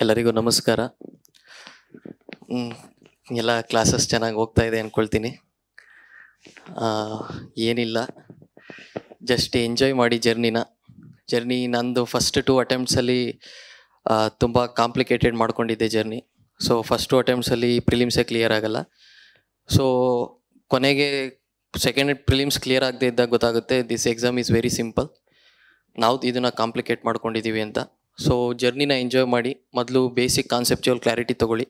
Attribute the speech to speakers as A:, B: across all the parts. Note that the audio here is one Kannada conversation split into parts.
A: ಎಲ್ಲರಿಗೂ ನಮಸ್ಕಾರ. ಎಲ್ಲ ಕ್ಲಾಸಸ್ ಚೆನ್ನಾಗಿ ಹೋಗ್ತಾ ಇದೆ ಅಂದ್ಕೊಳ್ತೀನಿ. ಏನಿಲ್ಲ, ಜಸ್ಟ್ ಎಂಜಾಯ್ ಮಾಡಿ ಜರ್ನಿ. ನಂದು ಫಸ್ಟ್ 2 ಅಟೆಂಪ್ಟ್ಸಲ್ಲಿ ತುಂಬ ಕಾಂಪ್ಲಿಕೇಟೆಡ್ ಮಾಡ್ಕೊಂಡಿದ್ದೆ ಜರ್ನಿ. ಸೊ ಫಸ್ಟ್ 2 ಅಟೆಂಪ್ಟ್ಸಲ್ಲಿ ಪ್ರಿಲಿಮ್ಸೇ ಕ್ಲಿಯರ್ ಆಗಲ್ಲ. ಸೊ ಕೊನೆಗೆ ಸೆಕೆಂಡ್ ಪ್ರಿಲಿಮ್ಸ್ ಕ್ಲಿಯರ್ ಆಗದೆ ಇದ್ದಾಗ ಗೊತ್ತಾಗುತ್ತೆ this exam is very simple, ನಾವು ಇದನ್ನು ಕಾಂಪ್ಲಿಕೇಟ್ ಮಾಡ್ಕೊಂಡಿದ್ದೀವಿ ಅಂತ. ಸೊ ಜರ್ನಿನ ಎಂಜಾಯ್ ಮಾಡಿ, ಮೊದಲು ಬೇಸಿಕ್ ಕಾನ್ಸೆಪ್ಚುವಲ್ ಕ್ಲಾರಿಟಿ ತೊಗೊಳ್ಳಿ.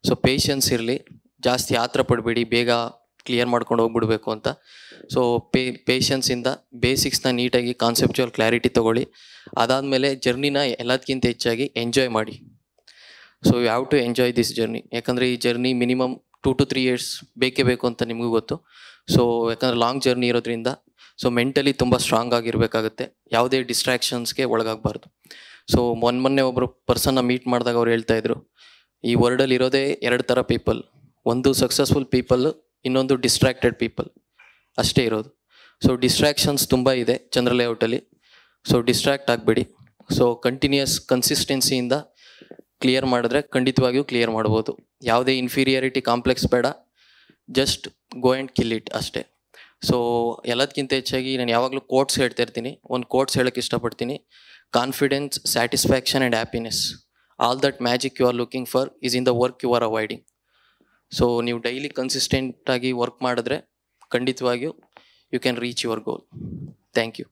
A: ಸೊ ಪೇಷನ್ಸ್ ಇರಲಿ, ಜಾಸ್ತಿ ಆತರ ಪಡಬೇಡಿ, ಬೇಗ ಕ್ಲಿಯರ್ ಮಾಡ್ಕೊಂಡು ಹೋಗ್ಬಿಡ್ಬೇಕು ಅಂತ. ಸೊ ಪೇಷನ್ಸಿಂದ ಬೇಸಿಕ್ಸ್ನ ನೀಟಾಗಿ ಕಾನ್ಸೆಪ್ಚುವಲ್ ಕ್ಲಾರಿಟಿ ತೊಗೊಳ್ಳಿ. ಅದಾದಮೇಲೆ ಜರ್ನಿನ ಎಲ್ಲದಕ್ಕಿಂತ ಹೆಚ್ಚಾಗಿ ಎಂಜಾಯ್ ಮಾಡಿ. So you have to enjoy this journey. ಯಾಕಂದರೆ ಈ ಜರ್ನಿ ಮಿನಿಮಮ್ 2 to 3 years ಬೇಕೇ ಬೇಕು ಅಂತ ನಿಮಗೂ ಗೊತ್ತು. ಸೊ ಯಾಕಂದರೆ ಲಾಂಗ್ ಜರ್ನಿ ಇರೋದ್ರಿಂದ ಸೊ ಮೆಂಟಲಿ ತುಂಬ ಸ್ಟ್ರಾಂಗ್ ಆಗಿರಬೇಕಾಗುತ್ತೆ, ಯಾವುದೇ ಡಿಸ್ಟ್ರಾಕ್ಷನ್ಸ್ಗೆ ಒಳಗಾಗಬಾರ್ದು. ಸೊ ಮೊನ್ನೆ ಒಬ್ಬರು ಪರ್ಸನ್ನ ಮೀಟ್ ಮಾಡಿದಾಗ ಅವ್ರು ಹೇಳ್ತಾಯಿದ್ರು, ಈ ವರ್ಲ್ಡಲ್ಲಿ ಇರೋದೇ 2 ಥರ ಪೀಪಲ್, ಒಂದು ಸಕ್ಸಸ್ಫುಲ್ ಪೀಪಲ್, ಇನ್ನೊಂದು ಡಿಸ್ಟ್ರಾಕ್ಟೆಡ್ ಪೀಪಲ್, ಅಷ್ಟೇ ಇರೋದು. ಸೊ ಡಿಸ್ಟ್ರಾಕ್ಷನ್ಸ್ ತುಂಬ ಇದೆ ಚಂದ್ರ ಲೇಔಟಲ್ಲಿ. ಸೊ ಡಿಸ್ಟ್ರಾಕ್ಟ್ ಆಗಬೇಡಿ. ಸೊ ಕಂಟಿನ್ಯೂಯಸ್ ಕನ್ಸಿಸ್ಟೆನ್ಸಿಯಿಂದ ಕ್ಲಿಯರ್ ಮಾಡಿದ್ರೆ ಖಂಡಿತವಾಗಿಯೂ ಕ್ಲಿಯರ್ ಮಾಡ್ಬೋದು. ಯಾವುದೇ ಇನ್ಫೀರಿಯಾರಿಟಿ ಕಾಂಪ್ಲೆಕ್ಸ್ ಬೇಡ, just go and kill it ಅಷ್ಟೇ. ಸೊ ಎಲ್ಲದಕ್ಕಿಂತ ಹೆಚ್ಚಾಗಿ ನಾನು ಯಾವಾಗಲೂ ಕೋಟ್ಸ್ ಹೇಳ್ತಾ ಇರ್ತೀನಿ. ಒಂದು ಕೋಟ್ಸ್ ಹೇಳೋಕ್ಕೆ ಇಷ್ಟಪಡ್ತೀನಿ. Confidence, satisfaction and happiness, all that magic you are looking for is in the work you are avoiding. So ನೀವು ಡೈಲಿ ಕನ್ಸಿಸ್ಟೆಂಟಾಗಿ ವರ್ಕ್ ಮಾಡಿದ್ರೆ ಖಂಡಿತವಾಗಿಯೂ you can reach your goal. Thank you.